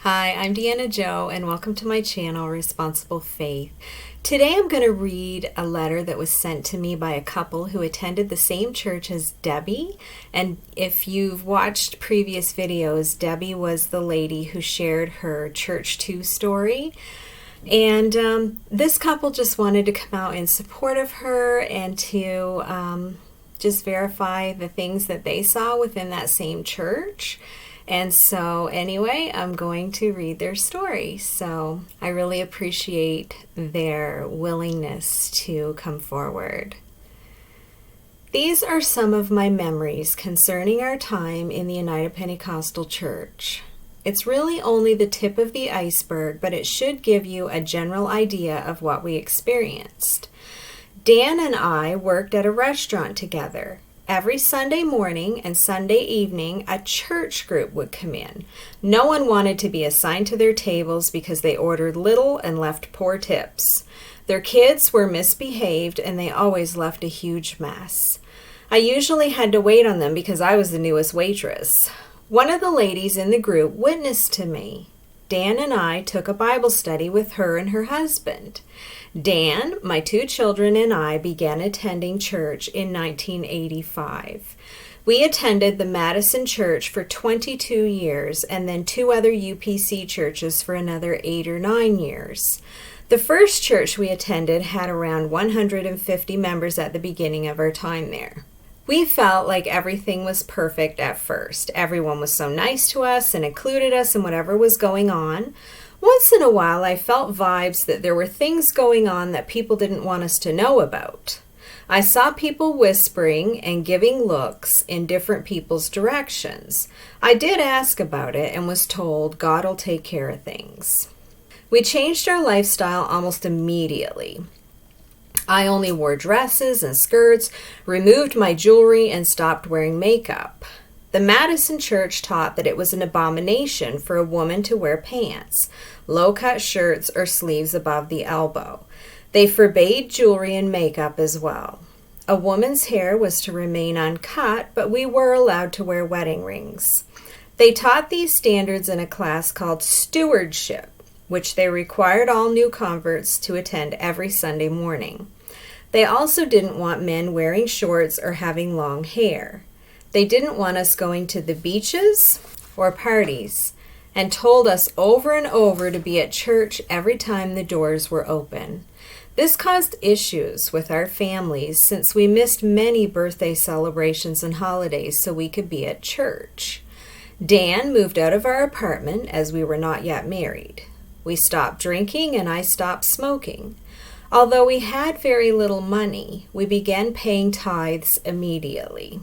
Hi, I'm Deanna Joe, and welcome to my channel, Responsible Faith. Today I'm going to read a letter that was sent to me by a couple who attended the same church as Debbie. And if you've watched previous videos, Debbie was the lady who shared her Church 2 story. And this couple just wanted to come out in support of her and to just verify the things that they saw within that same church. And so anyway, I'm going to read their story. So I really appreciate their willingness to come forward. These are some of my memories concerning our time in the United Pentecostal Church. It's really only the tip of the iceberg, but it should give you a general idea of what we experienced. Dan and I worked at a restaurant together. Every Sunday morning and Sunday evening, a church group would come in. No one wanted to be assigned to their tables because they ordered little and left poor tips. Their kids were misbehaved and they always left a huge mess. I usually had to wait on them because I was the newest waitress. One of the ladies in the group witnessed to me. Dan and I took a Bible study with her and her husband. Dan, my two children, and I began attending church in 1985. We attended the Madison Church for 22 years and then two other UPC churches for another 8 or 9 years. The first church we attended had around 150 members at the beginning of our time there. We felt like everything was perfect at first. Everyone was so nice to us and included us in whatever was going on. Once in a while, I felt vibes that there were things going on that people didn't want us to know about. I saw people whispering and giving looks in different people's directions. I did ask about it and was told God will take care of things. We changed our lifestyle almost immediately. I only wore dresses and skirts, removed my jewelry, and stopped wearing makeup. The Madison Church taught that it was an abomination for a woman to wear pants, low-cut shirts, or sleeves above the elbow. They forbade jewelry and makeup as well. A woman's hair was to remain uncut, but we were allowed to wear wedding rings. They taught these standards in a class called Stewardship, which they required all new converts to attend every Sunday morning. They also didn't want men wearing shorts or having long hair. They didn't want us going to the beaches or parties and told us over and over to be at church every time the doors were open. This caused issues with our families since we missed many birthday celebrations and holidays so we could be at church. Dan moved out of our apartment as we were not yet married. We stopped drinking and I stopped smoking. Although we had very little money, we began paying tithes immediately.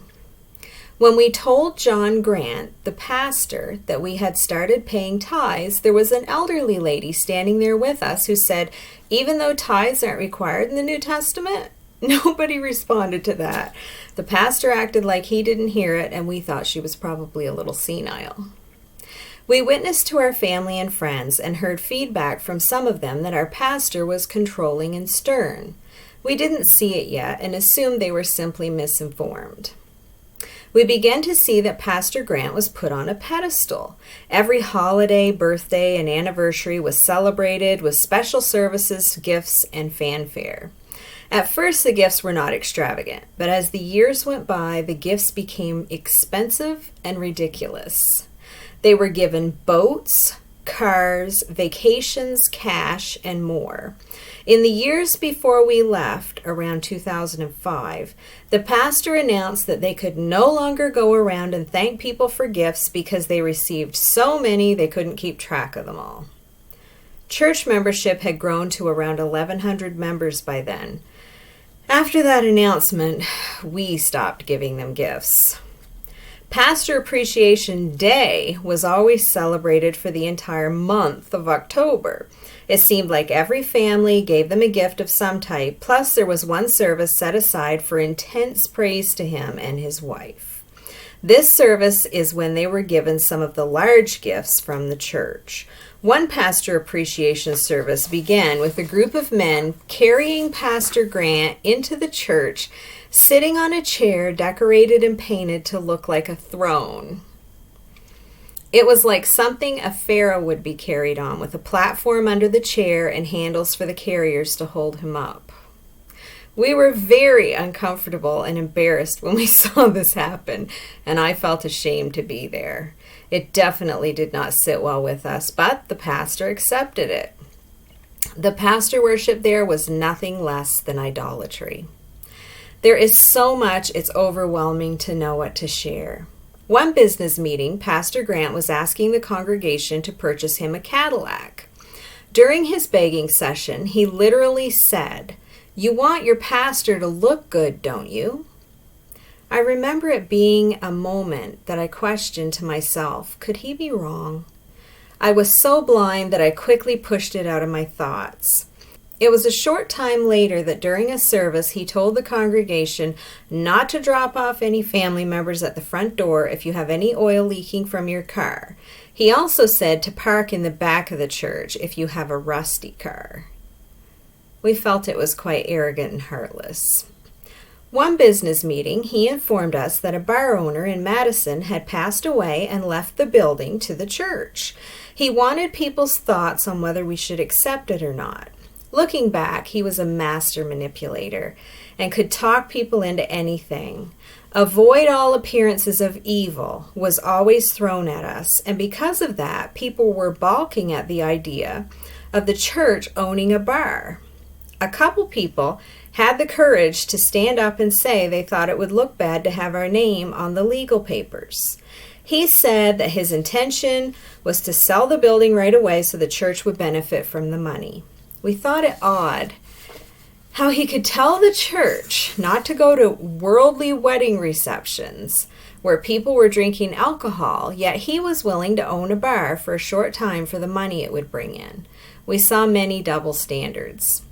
When we told John Grant, the pastor, that we had started paying tithes, there was an elderly lady standing there with us who said, even though tithes aren't required in the New Testament? Nobody responded to that. The pastor acted like he didn't hear it, and we thought she was probably a little senile. We witnessed to our family and friends and heard feedback from some of them that our pastor was controlling and stern. We didn't see it yet and assumed they were simply misinformed. We began to see that Pastor Grant was put on a pedestal. Every holiday, birthday, and anniversary was celebrated with special services, gifts, and fanfare. At first, the gifts were not extravagant, but as the years went by, the gifts became expensive and ridiculous. They were given boats, cars, vacations, cash, and more. In the years before we left, around 2005, the pastor announced that they could no longer go around and thank people for gifts because they received so many they couldn't keep track of them all. Church membership had grown to around 1,100 members by then. After that announcement, we stopped giving them gifts. Pastor Appreciation Day was always celebrated for the entire month of October. It seemed like every family gave them a gift of some type, plus there was one service set aside for intense praise to him and his wife. This service is when they were given some of the large gifts from the church. One pastor appreciation service began with a group of men carrying Pastor Grant into the church, sitting on a chair decorated and painted to look like a throne. It was like something a pharaoh would be carried on, with a platform under the chair and handles for the carriers to hold him up. We were very uncomfortable and embarrassed when we saw this happen, and I felt ashamed to be there. It definitely did not sit well with us, but the pastor accepted it. The pastor worship there was nothing less than idolatry. There is so much, it's overwhelming to know what to share. One business meeting, Pastor Grant was asking the congregation to purchase him a Cadillac. During his begging session, he literally said, "You want your pastor to look good, don't you?" I remember it being a moment that I questioned to myself, could he be wrong? I was so blind that I quickly pushed it out of my thoughts. It was a short time later that during a service he told the congregation not to drop off any family members at the front door if you have any oil leaking from your car. He also said to park in the back of the church if you have a rusty car. We felt it was quite arrogant and heartless. One business meeting, he informed us that a bar owner in Madison had passed away and left the building to the church. He wanted people's thoughts on whether we should accept it or not. Looking back, he was a master manipulator and could talk people into anything. Avoid all appearances of evil was always thrown at us, and because of that, people were balking at the idea of the church owning a bar. A couple people had the courage to stand up and say they thought it would look bad to have our name on the legal papers. He said that his intention was to sell the building right away so the church would benefit from the money. We thought it odd how he could tell the church not to go to worldly wedding receptions where people were drinking alcohol, yet he was willing to own a bar for a short time for the money it would bring in. We saw many double standards.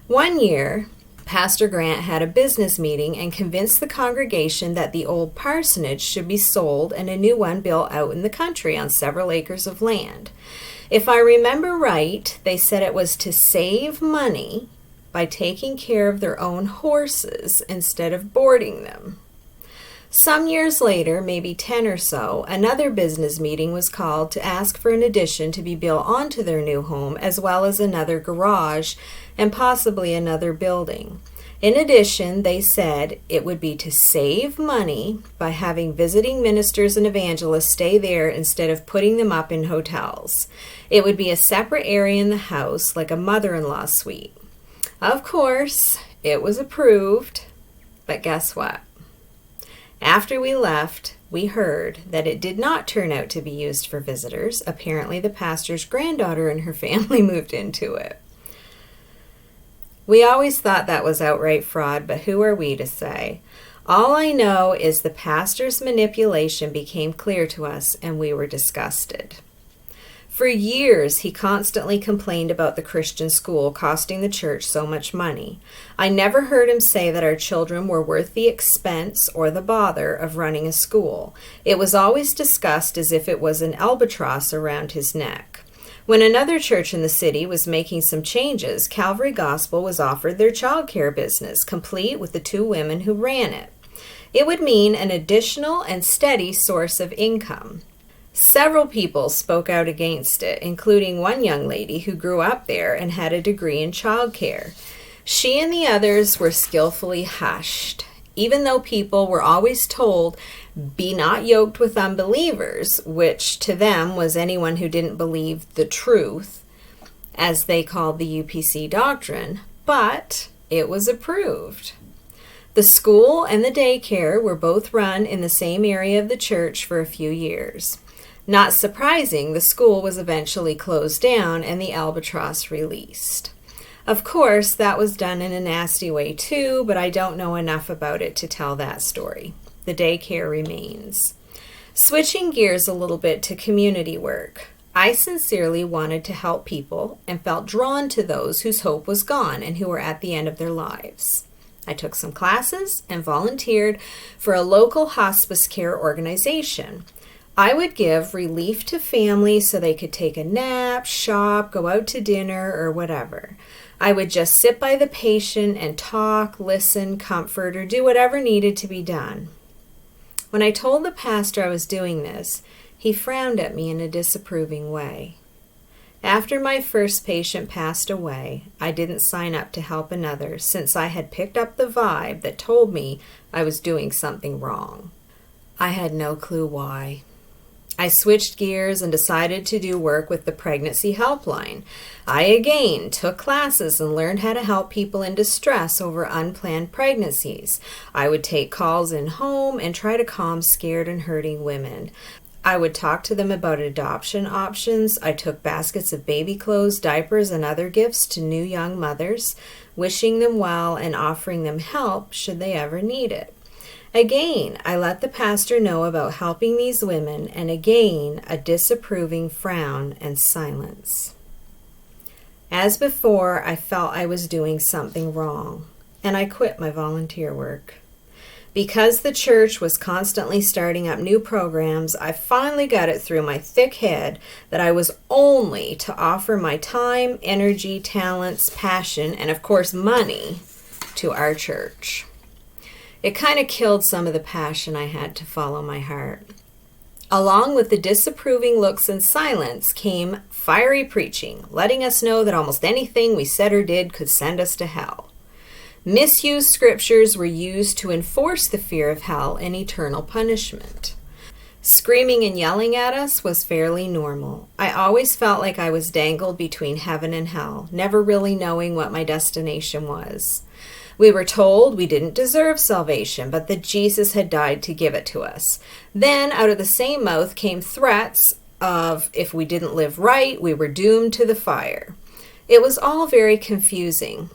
One year, Pastor Grant had a business meeting and convinced the congregation that the old parsonage should be sold and a new one built out in the country on several acres of land. If I remember right, they said it was to save money by taking care of their own horses instead of boarding them. Some years later, maybe 10 or so, another business meeting was called to ask for an addition to be built onto their new home, as well as another garage and possibly another building. In addition, they said it would be to save money by having visiting ministers and evangelists stay there instead of putting them up in hotels. It would be a separate area in the house, like a mother-in-law suite. Of course, it was approved, but guess what? After we left, we heard that it did not turn out to be used for visitors. Apparently, the pastor's granddaughter and her family moved into it. We always thought that was outright fraud, but who are we to say? All I know is the pastor's manipulation became clear to us, and we were disgusted. For years, he constantly complained about the Christian school costing the church so much money. I never heard him say that our children were worth the expense or the bother of running a school. It was always discussed as if it was an albatross around his neck. When another church in the city was making some changes, Calvary Gospel was offered their childcare business, complete with the 2 women who ran it. It would mean an additional and steady source of income. Several people spoke out against it, including one young lady who grew up there and had a degree in childcare. She and the others were skillfully hushed, even though people were always told, "Be not yoked with unbelievers," which to them was anyone who didn't believe the truth, as they called the UPC doctrine, but it was approved. The school and the daycare were both run in the same area of the church for a few years. Not surprising, the school was eventually closed down and the albatross released. Of course, that was done in a nasty way too, but I don't know enough about it to tell that story. The daycare remains. Switching gears a little bit to community work, I sincerely wanted to help people and felt drawn to those whose hope was gone and who were at the end of their lives. I took some classes and volunteered for a local hospice care organization. I would give relief to families so they could take a nap, shop, go out to dinner, or whatever. I would just sit by the patient and talk, listen, comfort, or do whatever needed to be done. When I told the pastor I was doing this, He frowned at me in a disapproving way. After my first patient passed away, I didn't sign up to help another since I had picked up the vibe that told me I was doing something wrong. I had no clue why. I switched gears and decided to do work with the pregnancy helpline. I again took classes and learned how to help people in distress over unplanned pregnancies. I would take calls in home and try to calm scared and hurting women. I would talk to them about adoption options. I took baskets of baby clothes, diapers, and other gifts to new young mothers, wishing them well and offering them help should they ever need it. Again, I let the pastor know about helping these women, and again, a disapproving frown and silence. As before, I felt I was doing something wrong, and I quit my volunteer work. Because the church was constantly starting up new programs, I finally got it through my thick head that I was only to offer my time, energy, talents, passion, and of course money to our church. It kind of killed some of the passion I had to follow my heart. Along with the disapproving looks and silence came fiery preaching, letting us know that almost anything we said or did could send us to hell. Misused scriptures were used to enforce the fear of hell and eternal punishment. Screaming and yelling at us was fairly normal. I always felt like I was dangled between heaven and hell, never really knowing what my destination was. We were told we didn't deserve salvation, but that Jesus had died to give it to us. Then, out of the same mouth came threats of if we didn't live right, we were doomed to the fire. It was all very confusing.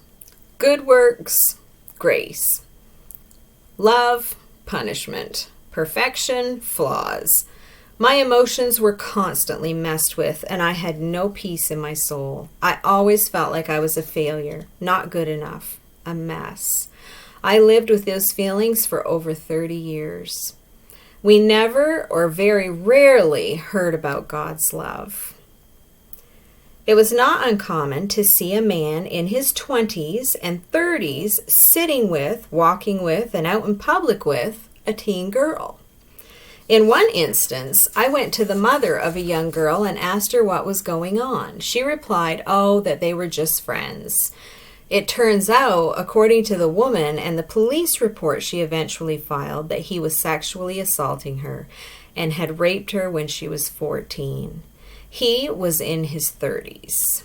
Good works, grace. Love, punishment. Perfection, flaws. My emotions were constantly messed with, and I had no peace in my soul. I always felt like I was a failure, not good enough, a mess. I lived with those feelings for over 30 years. We never, or very rarely, heard about God's love. It was not uncommon to see a man in his 20s and 30s sitting with, walking with, and out in public with a teen girl. In one instance, I went to the mother of a young girl and asked her what was going on. She replied, that they were just friends. It turns out, according to the woman and the police report she eventually filed, that he was sexually assaulting her and had raped her when she was 14. He was in his 30s.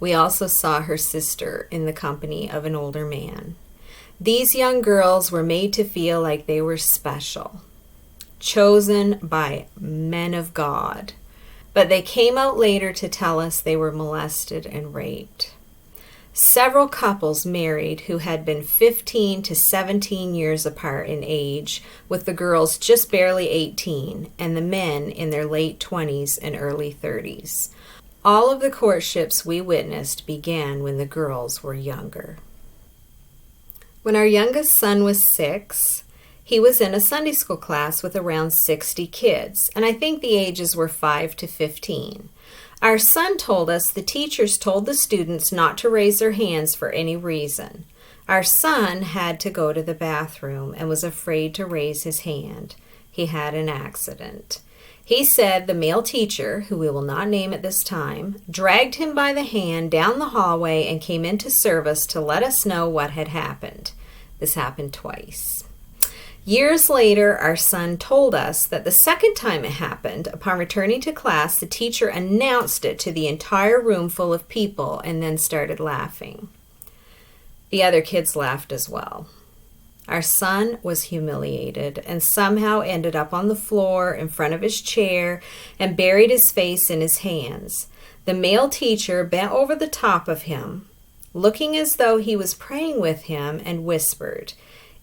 We also saw her sister in the company of an older man. These young girls were made to feel like they were special, chosen by men of God. But they came out later to tell us they were molested and raped. Several couples married who had been 15 to 17 years apart in age, with the girls just barely 18 and the men in their late 20s and early 30s. All of the courtships we witnessed began when the girls were younger. When our youngest son was 6, he was in a Sunday school class with around 60 kids, and I think the ages were 5 to 15. Our son told us the teachers told the students not to raise their hands for any reason. Our son had to go to the bathroom and was afraid to raise his hand. He had an accident. He said the male teacher, who we will not name at this time, dragged him by the hand down the hallway and came into service to let us know what had happened. This happened twice. Years later, our son told us that the second time it happened, upon returning to class, the teacher announced it to the entire room full of people and then started laughing. The other kids laughed as well. Our son was humiliated and somehow ended up on the floor in front of his chair and buried his face in his hands. The male teacher bent over the top of him, looking as though he was praying with him, and whispered,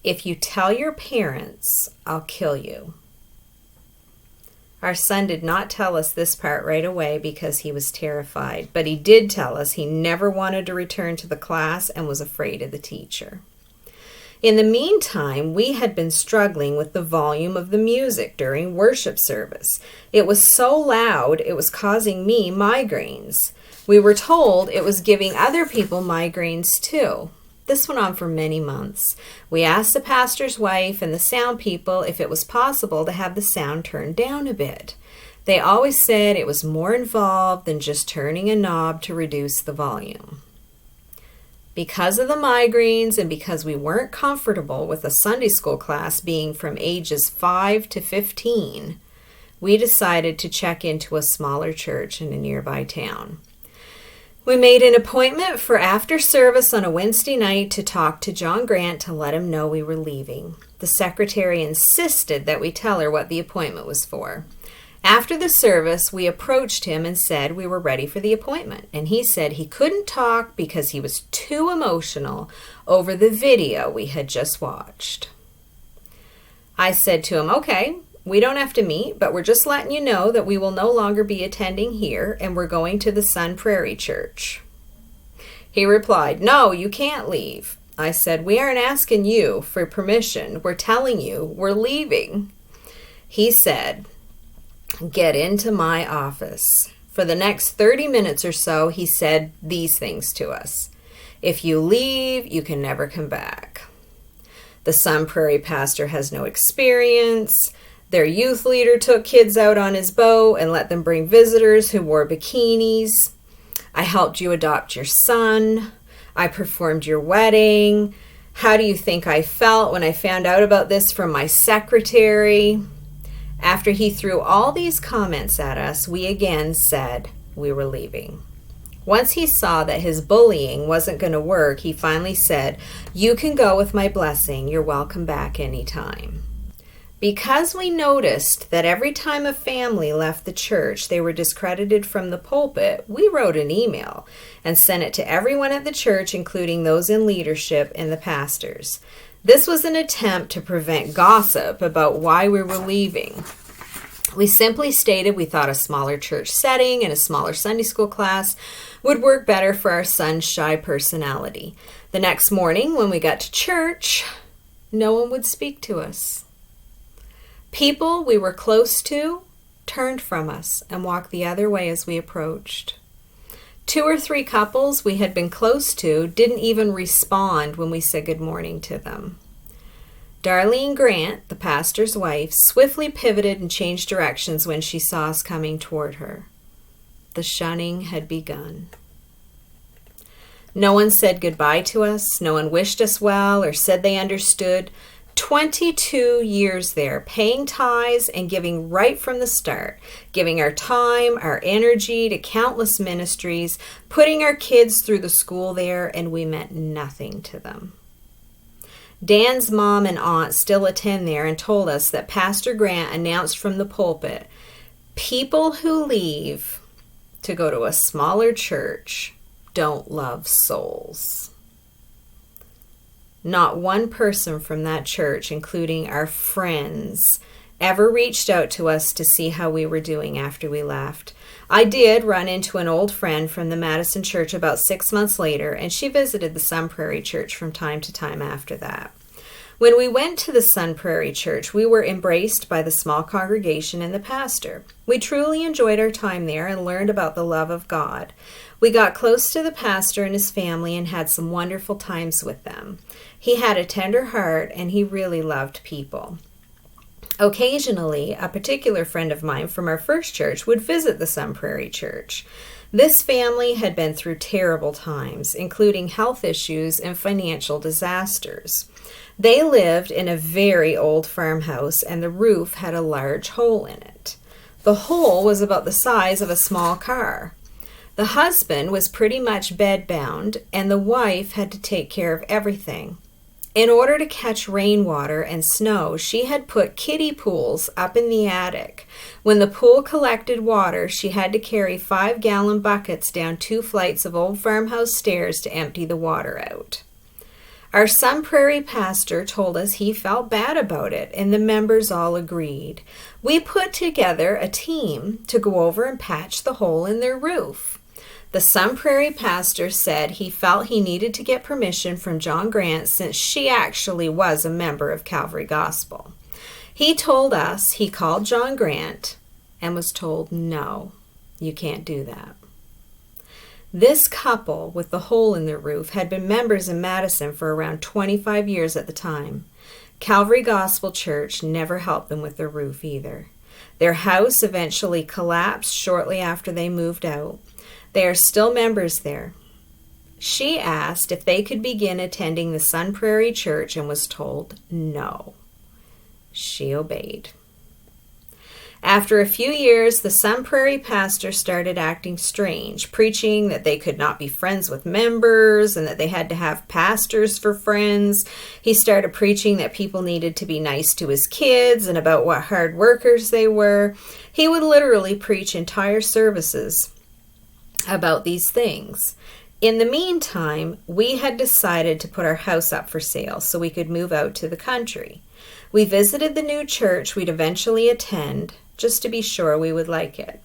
"If you tell your parents, I'll kill you." Our son did not tell us this part right away because he was terrified, but he did tell us he never wanted to return to the class and was afraid of the teacher. In the meantime, we had been struggling with the volume of the music during worship service. It was so loud, it was causing me migraines. We were told it was giving other people migraines too. This went on for many months. We asked the pastor's wife and the sound people if it was possible to have the sound turned down a bit. They always said it was more involved than just turning a knob to reduce the volume. Because of the migraines and because we weren't comfortable with a Sunday school class being from ages 5 to 15, we decided to check into a smaller church in a nearby town. We made an appointment for after service on a Wednesday night to talk to John Grant to let him know we were leaving. The secretary insisted that we tell her what the appointment was for. After the service, we approached him and said we were ready for the appointment, and he said he couldn't talk because he was too emotional over the video we had just watched. I said to him, "Okay, we don't have to meet, but we're just letting you know that we will no longer be attending here and we're going to the Sun Prairie Church." He replied, "No, you can't leave." I said, "We aren't asking you for permission. We're telling you we're leaving." He said, "Get into my office." For the next 30 minutes or so, he said these things to us. "If you leave, you can never come back. The Sun Prairie pastor has no experience. Their youth leader took kids out on his boat and let them bring visitors who wore bikinis. I helped you adopt your son. I performed your wedding. How do you think I felt when I found out about this from my secretary?" After he threw all these comments at us, we again said we were leaving. Once he saw that his bullying wasn't going to work, he finally said, "You can go with my blessing. You're welcome back anytime." Because we noticed that every time a family left the church, they were discredited from the pulpit, we wrote an email and sent it to everyone at the church, including those in leadership and the pastors. This was an attempt to prevent gossip about why we were leaving. We simply stated we thought a smaller church setting and a smaller Sunday school class would work better for our son's shy personality. The next morning, when we got to church, no one would speak to us. People we were close to turned from us and walked the other way as we approached. 2 or 3 couples we had been close to didn't even respond when we said good morning to them. Darlene Grant, the pastor's wife, swiftly pivoted and changed directions when she saw us coming toward her. The shunning had begun. No one said goodbye to us. No one wished us well or said they understood. 22 years there, paying tithes and giving right from the start, giving our time, our energy to countless ministries, putting our kids through the school there, and we meant nothing to them. Dan's mom and aunt still attend there and told us that Pastor Grant announced from the pulpit, "People who leave to go to a smaller church don't love souls." Not one person from that church, including our friends, ever reached out to us to see how we were doing after we left. I did run into an old friend from the Madison church about 6 months later, and she visited the Sun Prairie Church from time to time after that. When we went to the Sun Prairie Church, we were embraced by the small congregation and the pastor. We truly enjoyed our time there and learned about the love of God. We got close to the pastor and his family and had some wonderful times with them. He had a tender heart and he really loved people. Occasionally, a particular friend of mine from our first church would visit the Sun Prairie Church. This family had been through terrible times, including health issues and financial disasters. They lived in a very old farmhouse and the roof had a large hole in it. The hole was about the size of a small car. The husband was pretty much bedbound and the wife had to take care of everything. In order to catch rainwater and snow, she had put kiddie pools up in the attic. When the pool collected water, she had to carry 5-gallon buckets down 2 flights of old farmhouse stairs to empty the water out. Our Sun Prairie pastor told us he felt bad about it, and the members all agreed. We put together a team to go over and patch the hole in their roof. The Sun Prairie pastor said he felt he needed to get permission from John Grant since she actually was a member of Calvary Gospel. He told us he called John Grant and was told, "No, you can't do that." This couple with the hole in their roof had been members in Madison for around 25 years at the time. Calvary Gospel Church never helped them with their roof either. Their house eventually collapsed shortly after they moved out. They are still members there. She asked if they could begin attending the Sun Prairie Church and was told no. She obeyed. After a few years, the Sun Prairie pastor started acting strange, preaching that they could not be friends with members and that they had to have pastors for friends. He started preaching that people needed to be nice to his kids and about what hard workers they were. He would literally preach entire services about these things. In the meantime, we had decided to put our house up for sale so we could move out to the country. We visited the new church we'd eventually attend, just to be sure we would like it.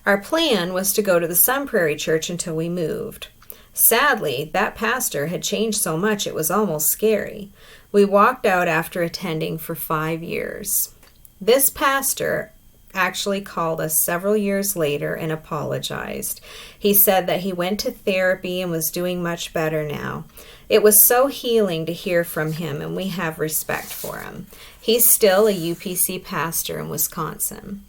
Our plan was to go to the Sun Prairie Church until we moved. Sadly, that pastor had changed so much it was almost scary. We walked out after attending for 5 years. This pastor actually called us several years later and apologized. He said that he went to therapy and was doing much better now. It was so healing to hear from him, and we have respect for him. He's still a UPC pastor in Wisconsin.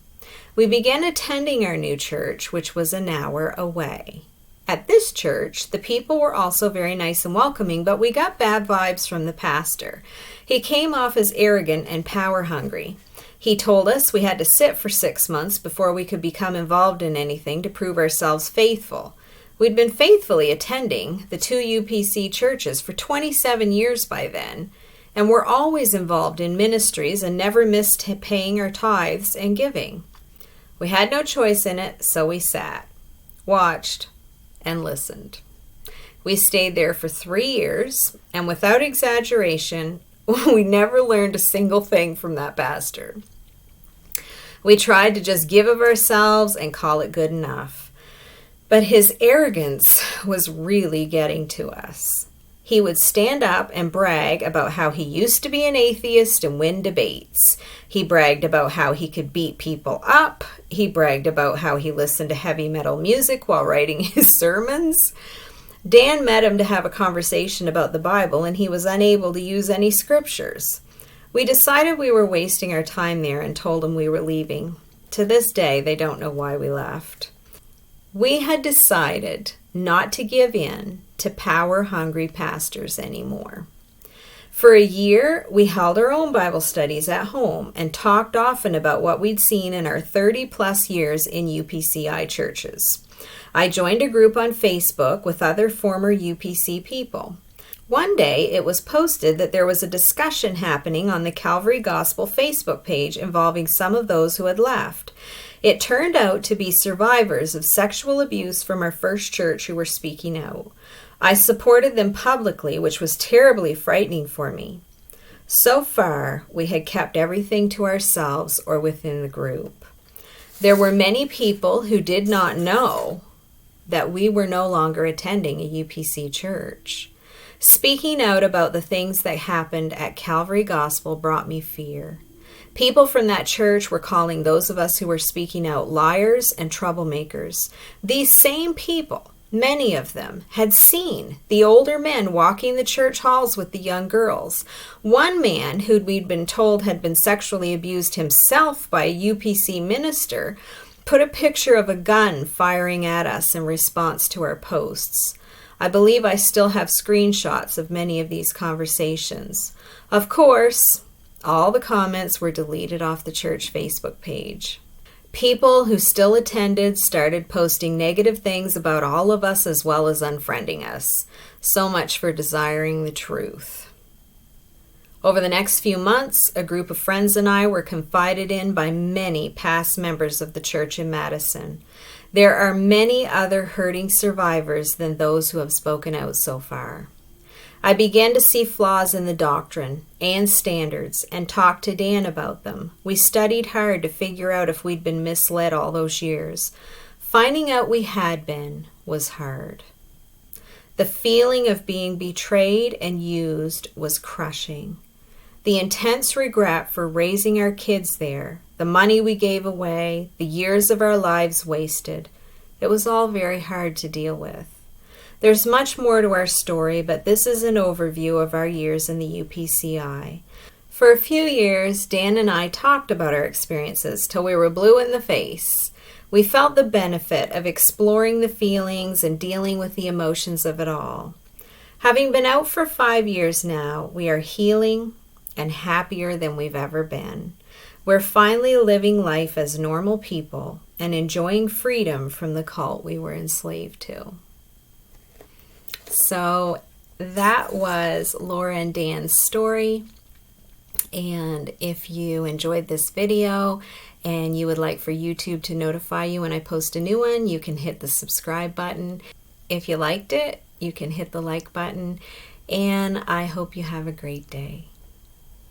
We began attending our new church, which was an hour away. At this church, the people were also very nice and welcoming, but we got bad vibes from the pastor. He came off as arrogant and power-hungry. He told us we had to sit for 6 months before we could become involved in anything to prove ourselves faithful. We'd been faithfully attending the 2 UPC churches for 27 years by then, and were always involved in ministries and never missed paying our tithes and giving. We had no choice in it, so we sat, watched, and listened. We stayed there for 3 years, and without exaggeration, we never learned a single thing from that pastor. We tried to just give of ourselves and call it good enough. But his arrogance was really getting to us. He would stand up and brag about how he used to be an atheist and win debates. He bragged about how he could beat people up. He bragged about how he listened to heavy metal music while writing his sermons. Dan met him to have a conversation about the Bible, and he was unable to use any scriptures. We decided we were wasting our time there and told him we were leaving. To this day, they don't know why we left. We had decided not to give in to power-hungry pastors anymore. For a year, we held our own Bible studies at home and talked often about what we'd seen in our 30-plus years in UPCI churches. I joined a group on Facebook with other former UPC people. One day, it was posted that there was a discussion happening on the Calvary Gospel Facebook page involving some of those who had left. It turned out to be survivors of sexual abuse from our first church who were speaking out. I supported them publicly, which was terribly frightening for me. So far, we had kept everything to ourselves or within the group. There were many people who did not know that we were no longer attending a UPC church. Speaking out about the things that happened at Calvary Gospel brought me fear. People from that church were calling those of us who were speaking out liars and troublemakers. These same people, many of them, had seen the older men walking the church halls with the young girls. One man, who we'd been told had been sexually abused himself by a UPC minister, put a picture of a gun firing at us in response to our posts. I believe I still have screenshots of many of these conversations. Of course, all the comments were deleted off the church Facebook page. People who still attended started posting negative things about all of us as well as unfriending us. So much for desiring the truth. Over the next few months, a group of friends and I were confided in by many past members of the church in Madison. There are many other hurting survivors than those who have spoken out so far. I began to see flaws in the doctrine and standards and talked to Dan about them. We studied hard to figure out if we'd been misled all those years. Finding out we had been was hard. The feeling of being betrayed and used was crushing. The intense regret for raising our kids there, the money we gave away, the years of our lives wasted, it was all very hard to deal with. There's much more to our story, but this is an overview of our years in the UPCI. For a few years, Dan and I talked about our experiences till we were blue in the face. We felt the benefit of exploring the feelings and dealing with the emotions of it all. Having been out for 5 years now, we are healing and happier than we've ever been. We're finally living life as normal people and enjoying freedom from the cult we were enslaved to. So that was Laura and Dan's story. And if you enjoyed this video and you would like for YouTube to notify you when I post a new one, you can hit the subscribe button. If you liked it, you can hit the like button. And I hope you have a great day.